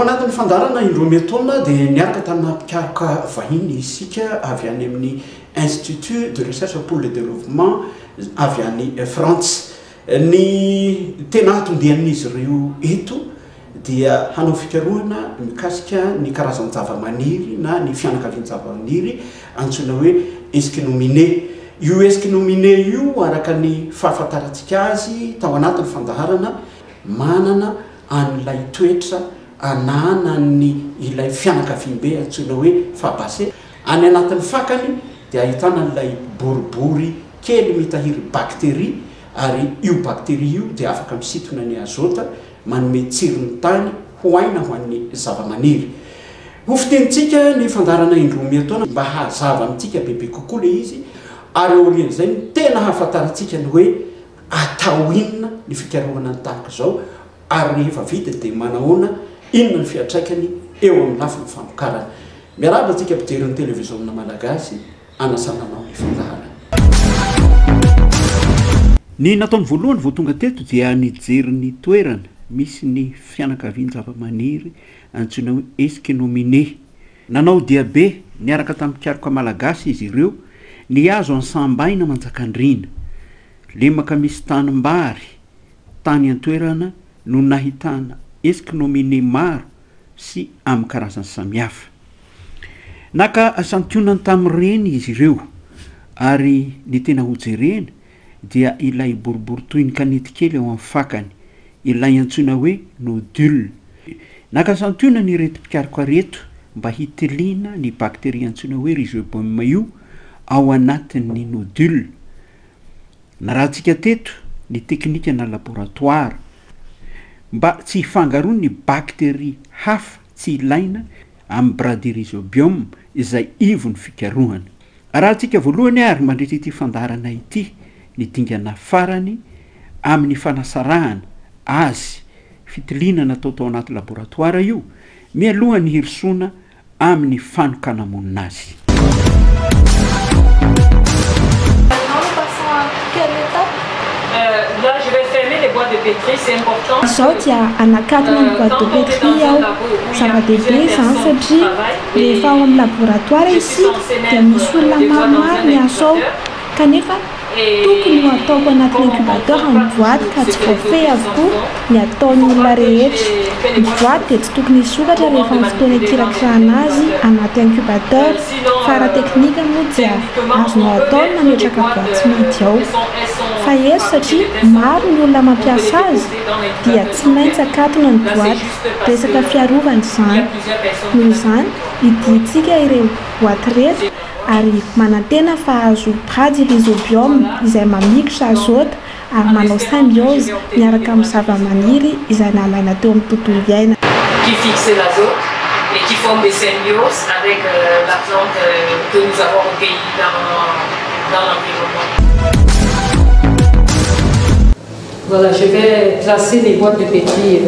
tao anatin'ny fandarana indroa taona dia niaraka tamina mpikaroka vahiny isika avy any amin'ny Institut de recherche pour le développement avy any France. Ny tena atondian'izy ireo eto dia hanao fikarohana mikasika ny karazany zava-maniry na ny fianakaviany zava-maniry antsoina hoe esquinomine. Io esquinomine io araka ny fahafantarantsika azy tao anatin'ny fandaharana manana an'ilay toetra anana ny ilay fianakaviam-be antsoina hoe fabase. Any anatin'ny fakany dia ahitana an'ilay boribory kely mitahiry bakteria ary io bakteria io dia afaka misintona ny azota manome tsirony tany hoaina ho an'ny zava-maniry. Ho fitenitsika ny fandarana indroa taona mba hazava amintsika bebe kokoa le izy ary orian'izay ny tena hahafantarantsika ny hoe atao inona ny fikarohana ny tahaka izao ary rehefa vita dia manahoana inona ny fiantraikany eo amin'ny lafiny famokarana. Miarahaba antsika mpijery ny televiziona malagasy anasananao ny fandaharana. Ny nataony voalohany vao tonga teto dia nijery ny toerana misy ny fianakaviany zava-maniry antsoina hoe esquinomine. Nanao diabe niaraka tamin'ny mpikaroka malagasy izy ireo ny azo ansambaina manjakandrina lemaka misy tanimbary tany an-toerana no nahitana esquinomine maro sy amin'ny karazany samihafa. Naka santionany tamin'ireny izy ireo ary ny tena hojerena dia ilay boribory toy ny kanety kely ao amin'ny fakany ilay antsoina hoe nodule. Naka santionany ireto mpikaroka reto mba hitiliana ny bakteria antsoina hoe rhizobium io ao anatin'ny nodule. Narahantsika teto ny teknika na laboratoire mba tsy hifangaroa ny bakteria hafa tsy ilaina amin'ny bradyrhizobium izay ivony fikarohana. Arahantsika voalohany ary mandritra ity fandarana ity ny dingana farany amin'ny fanasarahana azy fitiliana natao tao anaty laboratoire io mialohany hirisoana amin'ny fanokana monina azy. Izao dia anakatona ny boîte de pétri ao zava-dehibe izany satria rehefa ao amin'ny laboratoire isika dia misy olona maromaro miasa ao kanefa tokony ho ataoko anatin'ny incubateur ny boîte ka tsy voafehy avokoa ny ataon'ny olona rehetra. Ny boîte dia tsy tokony hisokatra rehefa amin'ny fotoana ikirakirana azy anaty incubateur fa raha teknika moa dia azonao atao nametraka boîte tsy mihidy ao. Fa eto satria maro ny olona mampiasa azy dia tsy maintsy akatona ny boîte, resaka fiarovana izany. Noho izany idintsika ireo boîte reto ary manantena fa azo bradyrhizobium izay mamikitra azota ary manao symbiose miaraka amin'ny zava-maniry izay nalaina teo amin'ny tontolo iaina. Qui fixe l'azote et qui forme des symbioses avec la plante que nous avons recueillie dans l'environnement. Voilà, je vais placer les boîtes de pétri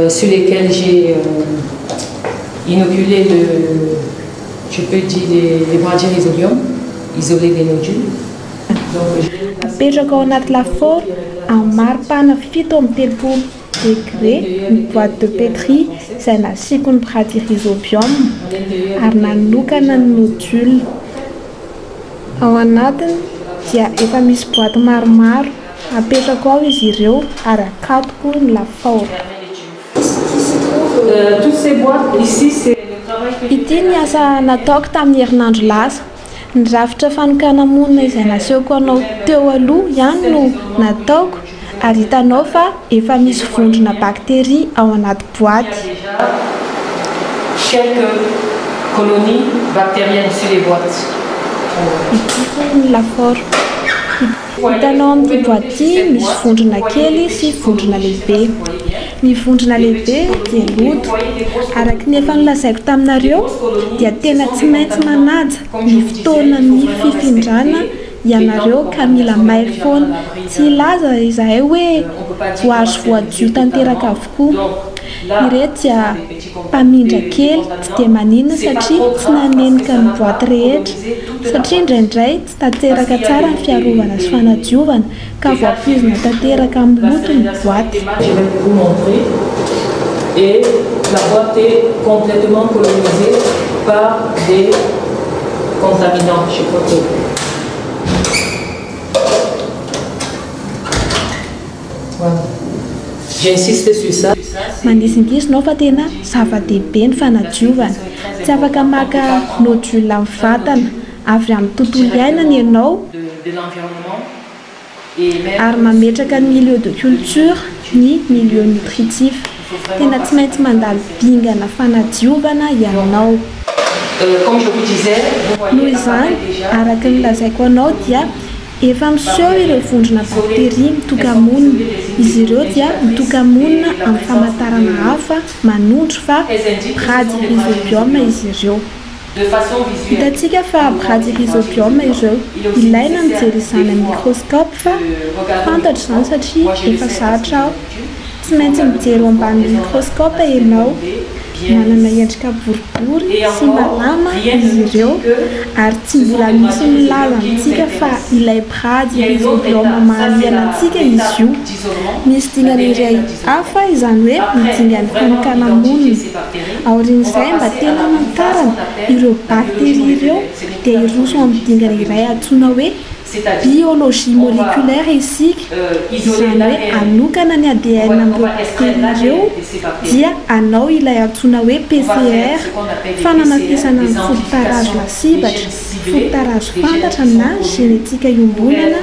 sur lesquelles j'ai inoculé je peux dire les bradyrhizobium, isolés des nodules. Apetraka ao anaty lafaoro amin'ny maripana 7-30 degré ny boîte de pétri izay nasiako ny bradyrhizobium ary nanokana ny nodule. Ao anatiny dia efa misy boîte maromaro apetrako ao izy ireo ary akatoko ny lafaoro. Toutes ces boîtes ici c'est ity ny asa nataoko tamin'ny herinandro lasa. Ny rafitra fanokana monina izay nasehoko anao teo aloha ihany no nataoko ary hitanao fa efa misy vondrona bakteria ao anaty boîte. Quelques colonies bactériennes sur les boîtes. Ity ny lafaoro. Hitanao amin'ity boîte ity misy vondrona kely sy vondrona lehibe. Ny vondrona lehibe dia loto. Araka ny efa nolazaiko taminareo dia tena tsy maintsy manaja ny fotoanan'ny fifindrana ianareo ka mila mailo foana. Tsy ilaza izahay hoe voazo voadio tanteraka avokoa. Ireto dia mpamindra kely tsy dia maninona satria tsy nanenika ny boîte rehetra satria indraindray tsy tanteraka tsara ny fiarovana sy fanadiovana ka voapoizina tanteraka amin'ny loto ny boîte. Je vais vous montrer et la boîte est complètement colonisée par des contaminants. Je crois que... Voilà. J'insiste sur ça. Mandisingisinao fa tena zava-dehibe ny fanadiovana. Tsy afaka maka nodule amin'ny vatana avy amin'ny tontolo iainana ianao ary mametraka ny milieu de culture ny milieu nutritif. Tena tsy maintsy mandalo bingana fanadiovana ianao. Noho izany araka ny lazaiko anao dia efa miseho ireo vondrona bakteria mitoka-monina. Izy ireo dia mitoka-monina amin'ny famantarana hafa manondro fa bradyrhizobiome izy ireo. Hitantsika fa bradyrhizobiome ireo ilaina mijery izany amin'ny microscope fa fantatra izany satria efa zatra aho. Tsy maintsy mijery ambanin'ny microscope ianao. Manana endrika boribory sy malama izy ireo ary tsy mbola misy milaza amintsika fa ilay bradyrhizobiome mahaliana antsika izy io. Misy dingana iray hafa izany hoe midingan'ny fanokana monina. Aorian'izay mba tena mantarana ireo bakteria ireo dia iroso amin'ny dingana iray antsoina hoe biologie moléculaire isika. Izany hoe anokana ny ADN amin'ireo bakteria ireo dia anao ilay antsoina hoe PCR, fanamafisana ny fototarage lasibatra, fototarage fantatra na genetika iombonana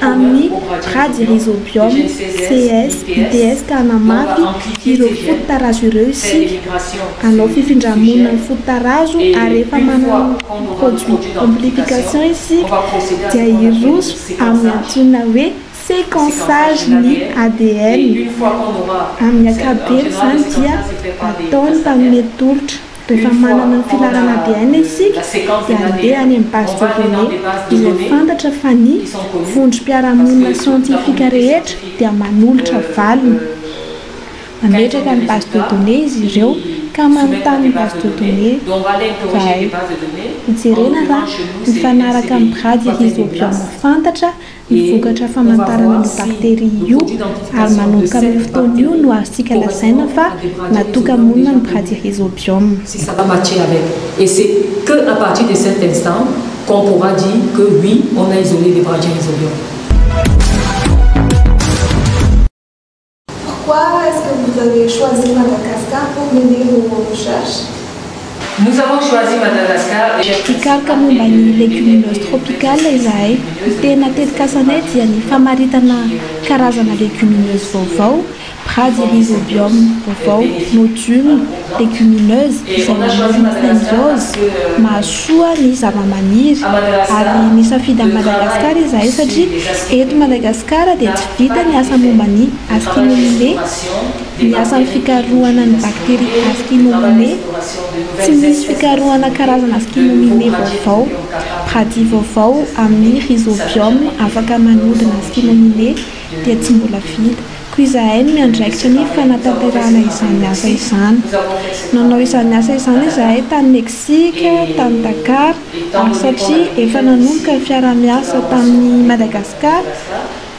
amin'ny bradyrhizobiome CS, ITS ka hanamafy ireo fototarage ireo isika. Anao fifindra-monina ny fototarage ary efa manana produit amplification isika dia iroso amin'ny antsoina hoe séquençage ny ADN. Amin'ny ankapobeny izany dia ataony mpamin'ny tolotra. Rehefa manana ny filarana ADN isika dia andeha any amin'ny base de données izay fantatra fa ny vondrom-piarahamonina siantifika rehetra dia manolotra valiny. Mametraka ny base de données izy ireo ka manontany ny base de données vai mijerena raha mifanaraka amin'ny bradyrhizobiome fantatra ny vokatra famantarana ny bakteria io ary manomboka amin'ny fotoana io no azontsika lazaina fa natoka-monina ny bradyrhizobiome. Ça va matcher avec. Et c'est qu'à partir de cet instant qu'on pourra dire que oui, on a isolé les bradyrhizobiome. Pourquoi est-ce que vous avez choisi Madagascar pour mener vos recherches? Nous avons choisi Madagascar. Hikarika momba ny légumineuse tropicale izahay. Tena tetikasanay dia ny famaritana karazana légumineuse vaovao, bradyrhizobiome vaovao, nodule, légumineuse izay manana symbiose, mahasoa ny zava-maniry ary nisafidy à Madagascar izahay satria eto Madagascar dia tsy vita ny asa momba ny askinome, ny asa fikarohana ny bakteria askinome. Tsy misy fikarohana karazana askinome vaovao, brady vaovao amin'ny rhizobiome afaka manodina askinome dia tsy mbola vita. Koa izahay no miandraikitra ny fanatanterahana izany asa izany. Nanao izany asa izany izahay tany Meksika, tany Dakar ary satria efa nanomboka ny fiara-miasa tamin'ny Madagascar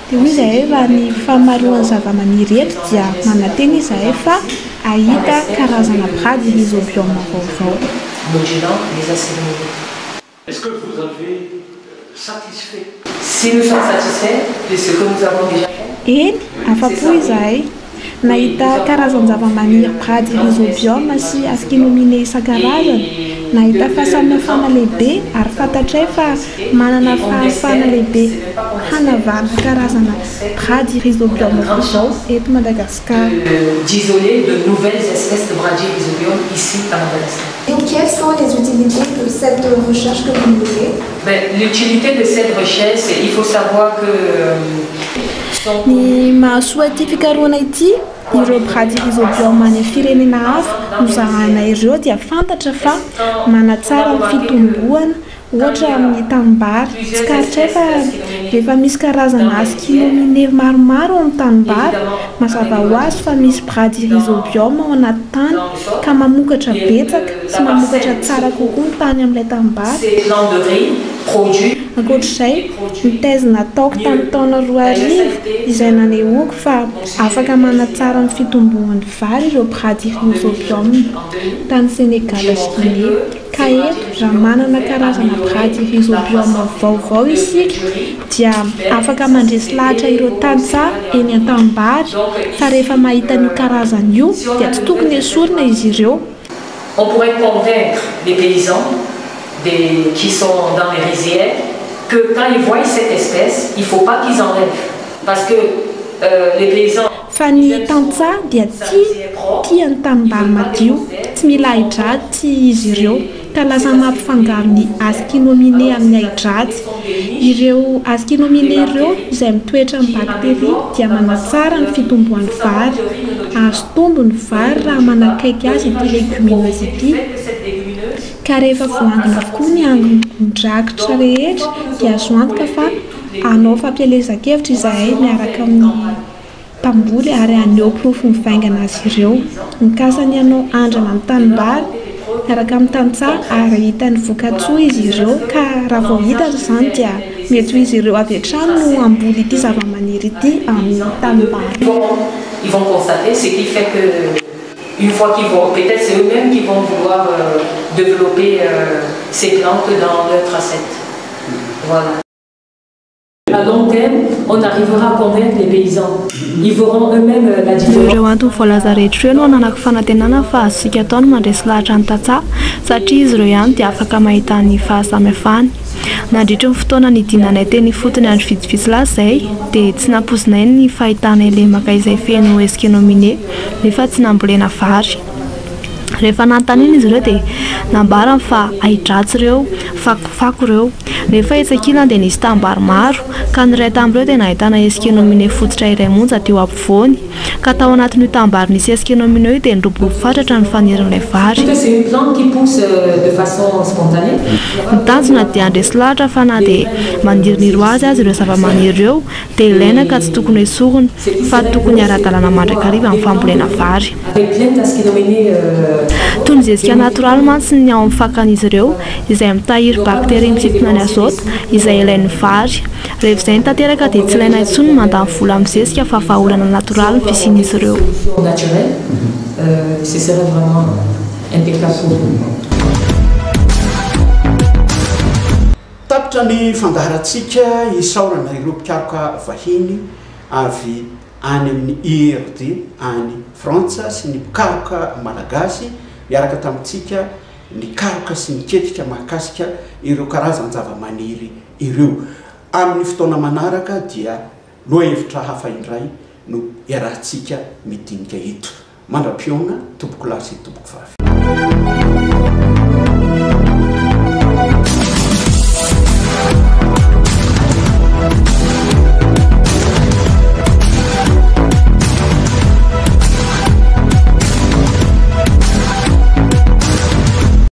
dia hoy izahay raha ny famaroan'ny zava-maniry eto dia mananteny izahay fa ahita karazana bradyrhizobiome vaovao. Est-ce que vous avez satisfait? Si nous sommes satisfaits de ce que nous avons déjà fait. Eny, afa-po izahay nahita karazan-java-maniry bradyrhizobiome sy askinome isan-karazany. Nahita fahasamihafana lehibe ary fantatray fa manana fahafana lehibe hanavana karazana bradyrhizobiome vaovao eto Madagascar. D'isoler de nouvelles espèces de bradyrhizobiome ici à Madagascar. Donc, quelles sont les utilités de cette recherche que vous menez? L'utilité de cette recherche, il faut savoir que ny mahasoa ity fikarohana ity ireo bradyrhizobiome any firenena hafa no zahana ireo dia fantatra fa manatsara ny fitomboana ohatra amin'ny tanimbary tsy karitra fa rehefa misy karazana askinomine maromaro amin'ny tanimbary mazava ho azy fa misy bradyrhizobium ao anaty tany ka mamokatra betsaka sy mamokatra tsara kokoa ny tany amin'ilay tanimbary. Ankoatr'izay ny tezy nataoko tamin'ny taona 2000 izay nanehoako fa afaka manatsara ny fitomboan'ny vary ireo bradyrhizobium tany Sénégal sy Guinée. Ka eto raha manana karazana bradyrhizobium vaovao isika dia afaka mandresy lahatra ireo tantsaha eny an-tanimbary fa rehefa mahita ny karazany io dia tsy tokony esorina izy ireo. On pourrait convaincre les paysans qui sont dans les rizières que quand ils voient cette espèce, il ne faut pas qu'ils enlèvent. Parce que les paysans... Fa ny tantsaha dia tia ny tanimbary madio, tsy mila ahidratsy izy ireo ka lasa mampifangaro ny askinomine amin'ny ahidratsy. Ireo askinomine ireo izay mitoetra amin'ny bakteria dia manatsara ny fitomboan'ny vary. Azo tombo ny vary raha manakaiky azy ity légumineuse ity. Ka rehefa voangina avokoa ny angon-drakitra rehetra dia azo antoka fa anao fampielezan-kevitra izahay miaraka amin'ny mpamboly ary aneho profo mivaingana azy ireo. Mikasany ianao andrana amin'ny tanimbary miaraka amin'ny tantsaha ary hita ny voka-tsoa izy ireo ka raha vao hita izany dia mety ho izy ireo avy hatrany no amboly ity zavamaniry ity amin'ny tanimbary. Ils vont constater ce qui fait que une fois qu'ils vont, peut-être c'est eux-mêmes qui vont vouloir développer ces plantes dans leur tracette. Voilà. À long terme, on arrivera à convaincre les paysans. Ils verront eux-mêmes la différence. Ireo antony voalaza rehetra ireo no nanako fanantenana fa azosika atao no mandresy lahatra ny tantsaha satria izy ireo ihany dia afaka mahita ny fahasamihafany. Nandritra ny fotoana nidinanay teny fotony andro vitsivitsy lazay dia tsy nampozinay ny fahitanay lemaka izay feno eskenomine nefa tsy nambolena vary. Rehefa nanontaniana izy ireo dia nambarany fa ahidratsy ireo, fakofako ireo. Rehefa etsakilany dia nisy tanimbary maro ka ny iray tamin'ireo dia nahitana eskenomine fototra iray monja teo ampovoany ka tao anatin'io tanimbary nisy eskenomine io dia nirobobo fatratra ny fanirin'ilay vary. C'est une plante qui pousse de façon spontanée. Ny tanjona dia andresy lahatra fa na dia manironiry azy ireo zavamaniry ireo dia ilaina ka tsy tokony esorina fa tokony ara-dalàna mandrakariva amin'ny fambolena vary. Toy ny zezika natoraly mantsy ny ao amin'ny fakan'izy ireo izay mitahiry bakteria misintona ny azoto izay ilain'ny vary. Rehefa izay ny tanteraka dia tsy ilaina intsony mandany vola amin'ny zezika fa vahaolana natoraly ny fisian'izy ireo. Ce serait vraiment impeccable pour vous. Tapitra ny fangaratsika isaorana ireo mpikaroka vahiny avy any amin'ny IRD any Frantsa sy ny mpikaroka malagasy miaraka tamintsika ny karoka sy ny ketrika mahakasika ireo karazany zavamaniry ireo. Amin'ny fotoana manaraka dia lohahevitra hafa indray no iarahantsika midinika eto. Mandra-pioana, tomboko lasy, tomboko vavy.